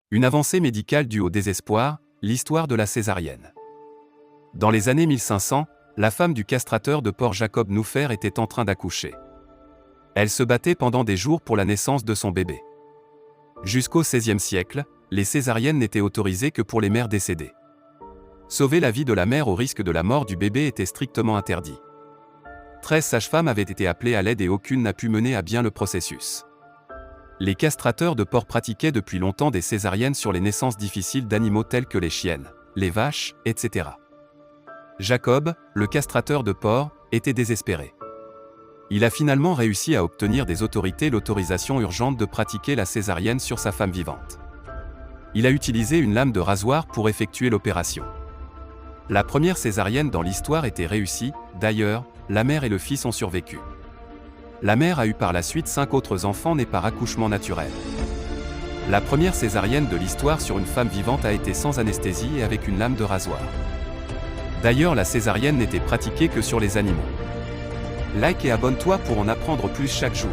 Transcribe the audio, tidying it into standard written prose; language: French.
Une avancée médicale due au désespoir, l'histoire de la césarienne. Dans les années 1500, la femme du castrateur de Port Jacob Nouffer était en train d'accoucher. Elle se battait pendant des jours pour la naissance de son bébé. Jusqu'au XVIe siècle, les césariennes n'étaient autorisées que pour les mères décédées. Sauver la vie de la mère au risque de la mort du bébé était strictement interdit. 13 sages-femmes avaient été appelées à l'aide et aucune n'a pu mener à bien le processus. Les castrateurs de porc pratiquaient depuis longtemps des césariennes sur les naissances difficiles d'animaux tels que les chiennes, les vaches, etc. Jacob, le castrateur de porc, était désespéré. Il a finalement réussi à obtenir des autorités l'autorisation urgente de pratiquer la césarienne sur sa femme vivante. Il a utilisé une lame de rasoir pour effectuer l'opération. La première césarienne dans l'histoire était réussie, d'ailleurs, la mère et le fils ont survécu. La mère a eu par la suite 5 autres enfants nés par accouchement naturel. La première césarienne de l'histoire sur une femme vivante a été sans anesthésie et avec une lame de rasoir. D'ailleurs, la césarienne n'était pratiquée que sur les animaux. Like et abonne-toi pour en apprendre plus chaque jour.